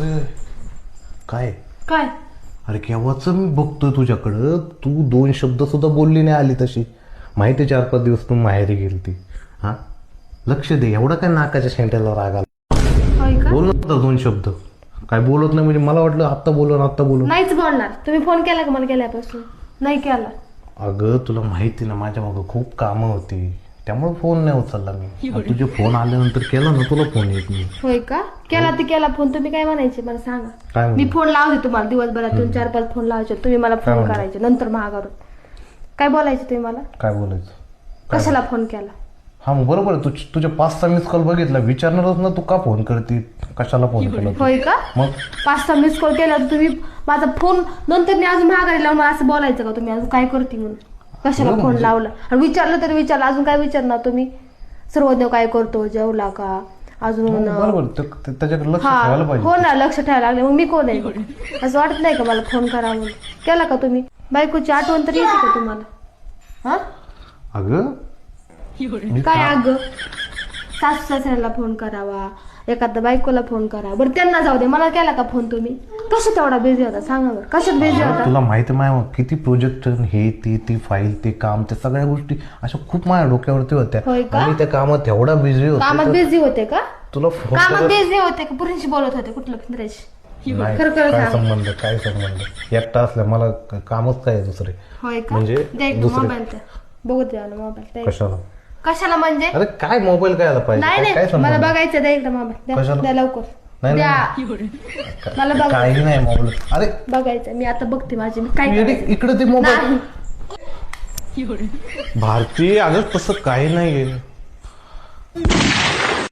ओय, काय काय अरे केव्हाच मी बघतोय तुझ्याकडं, तू 2 शब्द सुद्धा बोलली नाही आली तशी. माहिती 4-5 दिवस तू माहेरी गेली ती. हा लक्ष दे, एवढा काय नाकाच्या शेंट्याला राग आला? होय का? बोल ना 2 शब्द. काय बोलत नाही म्हणजे मला वाटलं आत्ता बोलून. नाहीच बोलणार. तुम्ही फोन केला का मला गेल्यापासून? नाही केला. अगं तुला माहिती ना माझ्या मागं खूप कामं होती, त्यामुळे फोन नाही उचलला मी. आता तुझे फोन आल्यानंतर केला ना तुला फोन येत मी. होय का? केला ते केला फोन. तुम्ही काय म्हणायचे मला सांगा. काय मी फोन लावते तुम्हाला दिवसभरातून 4-5 फोन लावायचे. तुम्ही मला काय फोन म्हणते? करायचे नंतर महागारून. काय बोलायचे तुम्ही मला? काय बोलायचं? कशाला फोन केला? हा मग बरोबर आहे. तुझे 5-6 मिस कॉल बघितला, विचारणारच ना तू का फोन करते, कशाला फोन केला तू? होय का? मग 5-6 मिस कॉल केला तुम्ही माझा फोन नंतर मी अजून महागारी लावून मला असं बोलायचं का तुम्ही अजून काय करते म्हणून? कशाला फोन लावला? आणि विचारलं तरी विचारलं, अजून काय विचारणार तुम्ही? सर्वज्ञ काय करतो, जेवला का, अजून बरोबर त्याच्याकडे लक्ष ठेवायला हा पाहिजे. हो ना, लक्ष ठेवायला लागले. मग मी कोण आहे? असं वाटत नाही का मला फोन करा म्हणून? केला का तुम्ही? बायकोची आठवण तरी येते का तुम्हाला? हा अगं मी काय अगं, सासू सासऱ्याला फोन करावा, एखाद्या बायकोला फोन करा. बरं त्यांना जाऊ दे, मला केला का फोन तुम्ही? कशात एवढा बिझी होता सांगा बरं? कशात बिझी होता? तुला माहिती आहे किती प्रोजेक्ट हे ती फाईल ते काम ते सगळ्या गोष्टी अशा खूप माझ्या डोक्यावरती होत्या. होय का? आणि त्या कामात एवढा बिझी कामात होतो बिझी होते का? तुला फोन कामात बिझी होते का पुरींशी बोलत होते? कुठलं पिंजऱ्याशी? नाही, खरं खरं काय सांग. संबंध एकटा असल्या मला कामच काय आहे दुसरे? होय का? म्हणजे दुसरे मोबाईल त्या बघू द्या ना मोबाईल. कशाला? कशाला म्हणजे? अरे काय मोबाईल काय आला पाहिजे? नाही काय नाही मला संबंध? बघायचं द्या एकदा मोबाईल. कशाला? द्या लवकर नाही, द्या. मला बघ काही नाही मोबाईल. अरे बघायचं मी आता बघते माझी मी काय येडी, करायचं? इकडे ते मोबाईल. नाही भारती अगं तसं काही नाहीये.